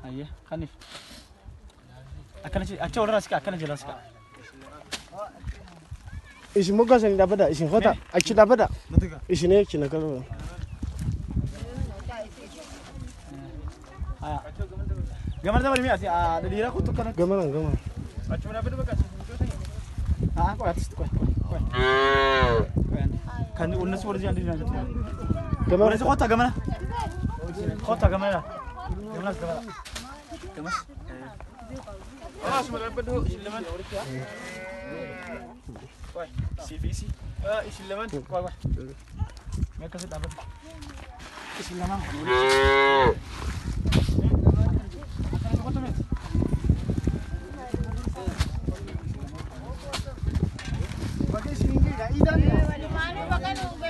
Aye, kanif. Acha wala raska, akana jela raska. Isin moga sani dapat dah, isin kota, aci dapat dah. Isin ni cina kalau. Aya. Gamar dah balik ni, ada dira aku tukar. Gamar. Acha mana benda bekas? Aku atas tu, kan unas suara jangan diri nanti. Gamar. Unas kota gamana? Kota gamana? Gamas. Semua dapat dulu, silaman. Wah, CVC. Silaman. Wah. Mereka sudah dapat. Silaman. Bagi sini dah idan. Mana pakai nunggu